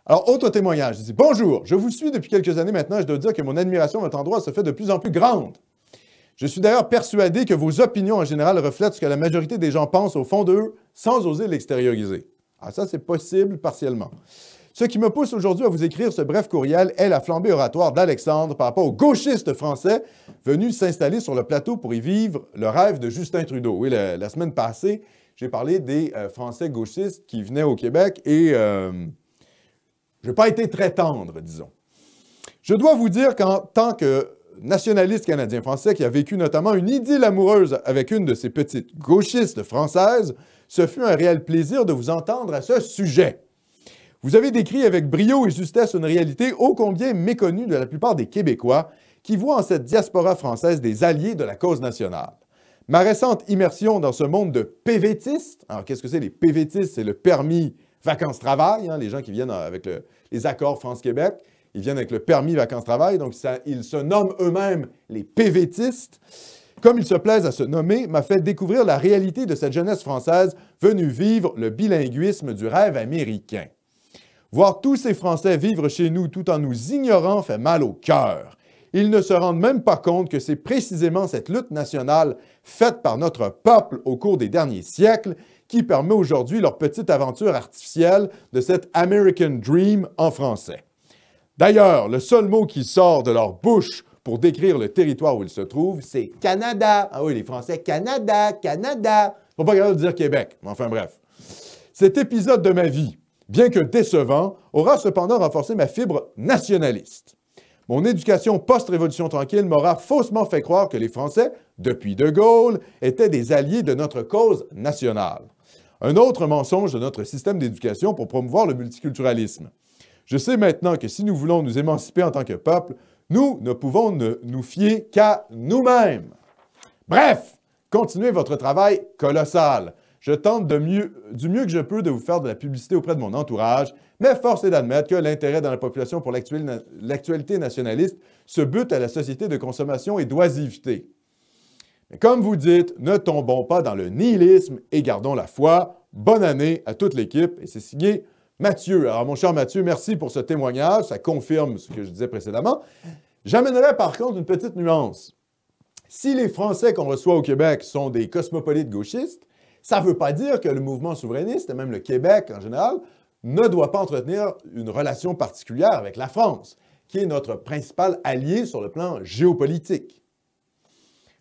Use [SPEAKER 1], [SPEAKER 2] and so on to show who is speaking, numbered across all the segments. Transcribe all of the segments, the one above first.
[SPEAKER 1] Alors, autre témoignage. Il dit « Bonjour, je vous suis depuis quelques années maintenant et je dois dire que mon admiration à votre endroit se fait de plus en plus grande. Je suis d'ailleurs persuadé que vos opinions en général reflètent ce que la majorité des gens pensent au fond d'eux sans oser l'extérioriser. » Ah, ça, c'est possible partiellement. Ce qui me pousse aujourd'hui à vous écrire ce bref courriel est la flambée oratoire d'Alexandre par rapport aux gauchistes français venus s'installer sur le plateau pour y vivre le rêve de Justin Trudeau. Oui, la semaine passée, j'ai parlé des Français gauchistes qui venaient au Québec et je n'ai pas été très tendre, disons. Je dois vous dire qu'en tant que nationaliste canadien-français qui a vécu notamment une idylle amoureuse avec une de ces petites gauchistes françaises, ce fut un réel plaisir de vous entendre à ce sujet. Vous avez décrit avec brio et justesse une réalité ô combien méconnue de la plupart des Québécois qui voient en cette diaspora française des alliés de la cause nationale. Ma récente immersion dans ce monde de PVTistes, alors qu'est-ce que c'est les PVTistes? C'est le permis vacances-travail, hein, les gens qui viennent avec les accords France-Québec, ils viennent avec le permis vacances-travail, donc ils se nomment eux-mêmes les PVTistes. Comme ils se plaisent à se nommer, m'a fait découvrir la réalité de cette jeunesse française venue vivre le bilinguisme du rêve américain. Voir tous ces Français vivre chez nous tout en nous ignorant fait mal au cœur. Ils ne se rendent même pas compte que c'est précisément cette lutte nationale faite par notre peuple au cours des derniers siècles qui permet aujourd'hui leur petite aventure artificielle de cet American Dream en français. D'ailleurs, le seul mot qui sort de leur bouche pour décrire le territoire où ils se trouvent, c'est « Canada ». Ah oui, les Français, « Canada, Canada ». Ils ne sont pas capables de dire « Québec ». Enfin bref. Cet épisode de ma vie, bien que décevant, aura cependant renforcé ma fibre nationaliste. Mon éducation post-révolution tranquille m'aura faussement fait croire que les Français, depuis De Gaulle, étaient des alliés de notre cause nationale. Un autre mensonge de notre système d'éducation pour promouvoir le multiculturalisme. Je sais maintenant que si nous voulons nous émanciper en tant que peuple, nous ne pouvons nous fier qu'à nous-mêmes. Bref, continuez votre travail colossal. Je tente du mieux que je peux de vous faire de la publicité auprès de mon entourage, mais force est d'admettre que l'intérêt dans la population pour l'actualité nationaliste se bute à la société de consommation et d'oisiveté. Mais comme vous dites, ne tombons pas dans le nihilisme et gardons la foi. Bonne année à toute l'équipe et c'est signé Mathieu. Alors mon cher Mathieu, merci pour ce témoignage, ça confirme ce que je disais précédemment. J'amènerai par contre une petite nuance. Si les Français qu'on reçoit au Québec sont des cosmopolites gauchistes, ça ne veut pas dire que le mouvement souverainiste, et même le Québec en général, ne doit pas entretenir une relation particulière avec la France, qui est notre principal allié sur le plan géopolitique.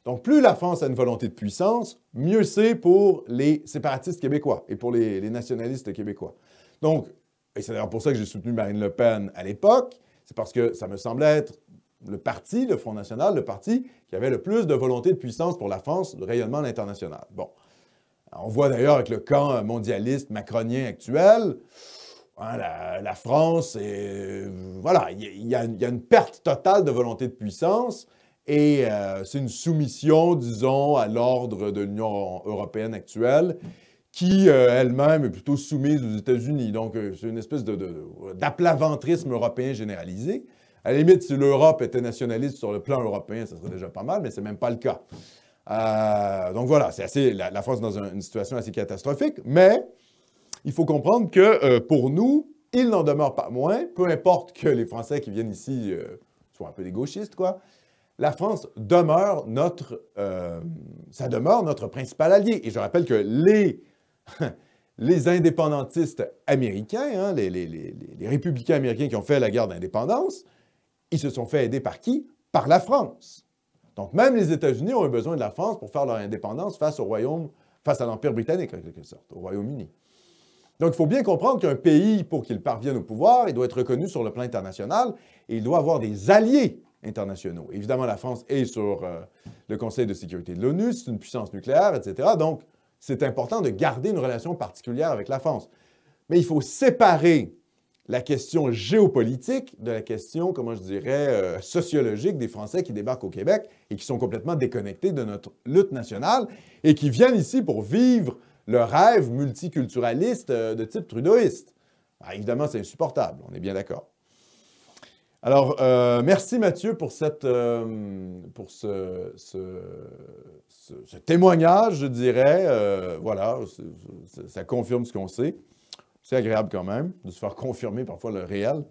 [SPEAKER 1] Donc, plus la France a une volonté de puissance, mieux c'est pour les séparatistes québécois et pour les nationalistes québécois. Donc, et c'est d'ailleurs pour ça que j'ai soutenu Marine Le Pen à l'époque, c'est parce que ça me semblait être le parti, le Front national, le parti qui avait le plus de volonté de puissance pour la France, de rayonnement à l'international. Bon. On voit d'ailleurs avec le camp mondialiste macronien actuel, hein, la France, voilà, il y a une perte totale de volonté de puissance et c'est une soumission, disons, à l'ordre de l'Union européenne actuelle qui, elle-même, est plutôt soumise aux États-Unis. Donc, c'est une espèce d'aplaventrisme européen généralisé. À la limite, si l'Europe était nationaliste sur le plan européen, ça serait déjà pas mal, mais ce n'est même pas le cas. Donc voilà, la France est dans une situation assez catastrophique, mais il faut comprendre que pour nous, il n'en demeure pas moins, peu importe que les Français qui viennent ici soient un peu des gauchistes, quoi, la France demeure ça demeure notre principal allié. Et je rappelle que les indépendantistes américains, hein, les républicains américains qui ont fait la guerre d'indépendance, ils se sont fait aider par qui? Par la France. Donc, même les États-Unis ont eu besoin de la France pour faire leur indépendance face à l'Empire britannique, en quelque sorte, au Royaume-Uni. Donc, il faut bien comprendre qu'un pays, pour qu'il parvienne au pouvoir, il doit être reconnu sur le plan international et il doit avoir des alliés internationaux. Évidemment, la France est sur le Conseil de sécurité de l'ONU, c'est une puissance nucléaire, etc. Donc, c'est important de garder une relation particulière avec la France. Mais il faut séparer la question géopolitique de la question, comment je dirais, sociologique des Français qui débarquent au Québec et qui sont complètement déconnectés de notre lutte nationale et qui viennent ici pour vivre le rêve multiculturaliste de type trudeauiste. Alors, évidemment, c'est insupportable, on est bien d'accord. Alors, merci Mathieu pour ce témoignage, je dirais. Voilà, ça confirme ce qu'on sait. C'est agréable quand même de se faire confirmer parfois le réel.